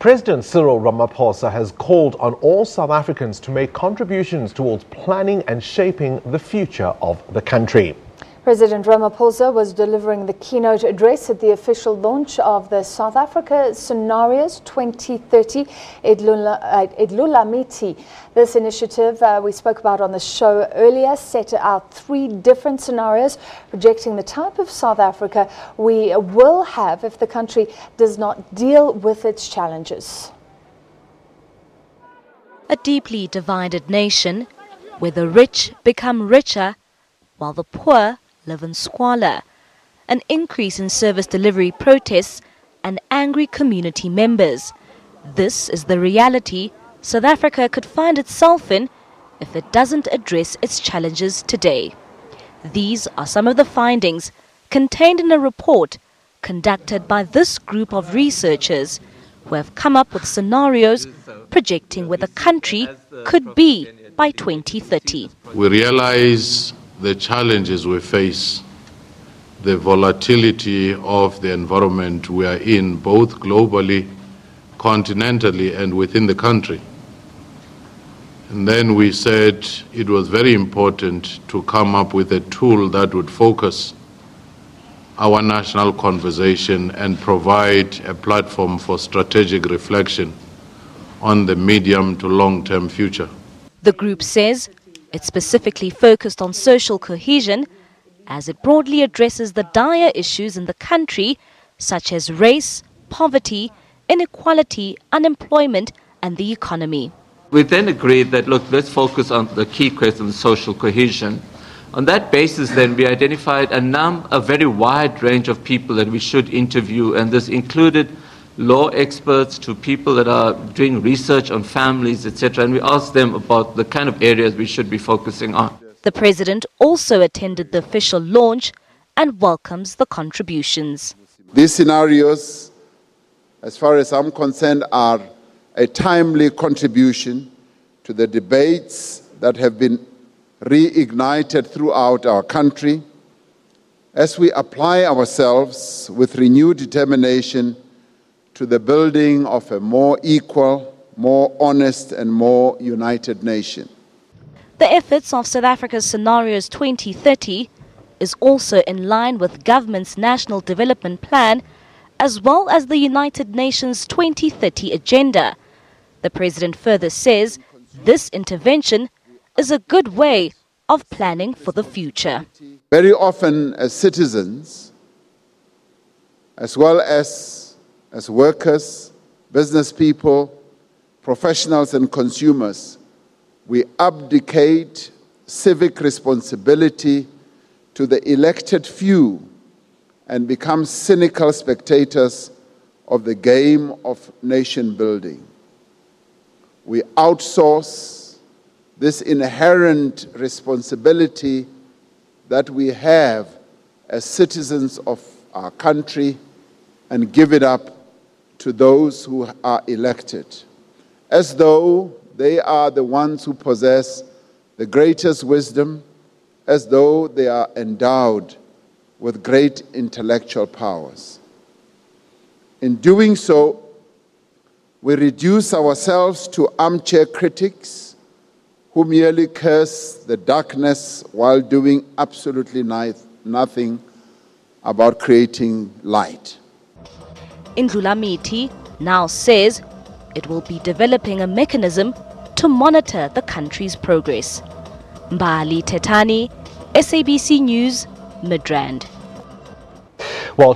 President Cyril Ramaphosa has called on all South Africans to make contributions towards planning and shaping the future of the country. President Ramaphosa was delivering the keynote address at the official launch of the South Africa Scenarios 2030 Indlulamithi. This initiative we spoke about on the show earlier set out 3 different scenarios projecting the type of South Africa we will have if the country does not deal with its challenges. A deeply divided nation where the rich become richer while the poor live in squalor, an increase in service delivery protests and angry community members. This is the reality South Africa could find itself in if it doesn't address its challenges today. These are some of the findings contained in a report conducted by this group of researchers who have come up with scenarios projecting where the country could be by 2030. We realize the challenges we face, the volatility of the environment we are in, both globally, continentally, and within the country. And then we said it was very important to come up with a tool that would focus our national conversation and provide a platform for strategic reflection on the medium to long-term future. The group says it specifically focused on social cohesion as it broadly addresses the dire issues in the country such as race, poverty, inequality, unemployment and the economy. We then agreed that, look, let's focus on the key question of social cohesion. On that basis, then, we identified a very wide range of people that we should interview, and this included law experts to people that are doing research on families, etc., and we asked them about the kind of areas we should be focusing on. The President also attended the official launch and welcomes the contributions. These scenarios, as far as I'm concerned, are a timely contribution to the debates that have been reignited throughout our country as we apply ourselves with renewed determination to the building of a more equal, more honest and more united nation. The efforts of South Africa's Scenarios 2030 is also in line with government's National Development Plan as well as the United Nations 2030 agenda. The President further says this intervention is a good way of planning for the future. Very often as citizens, as well as workers, business people, professionals and consumers, we abdicate civic responsibility to the elected few and become cynical spectators of the game of nation building. We outsource this inherent responsibility that we have as citizens of our country and give it up to those who are elected, as though they are the ones who possess the greatest wisdom, as though they are endowed with great intellectual powers. In doing so, we reduce ourselves to armchair critics who merely curse the darkness while doing absolutely nothing about creating light. Indlulamithi now says it will be developing a mechanism to monitor the country's progress. Mbali Tetani, SABC News, Midrand. Well,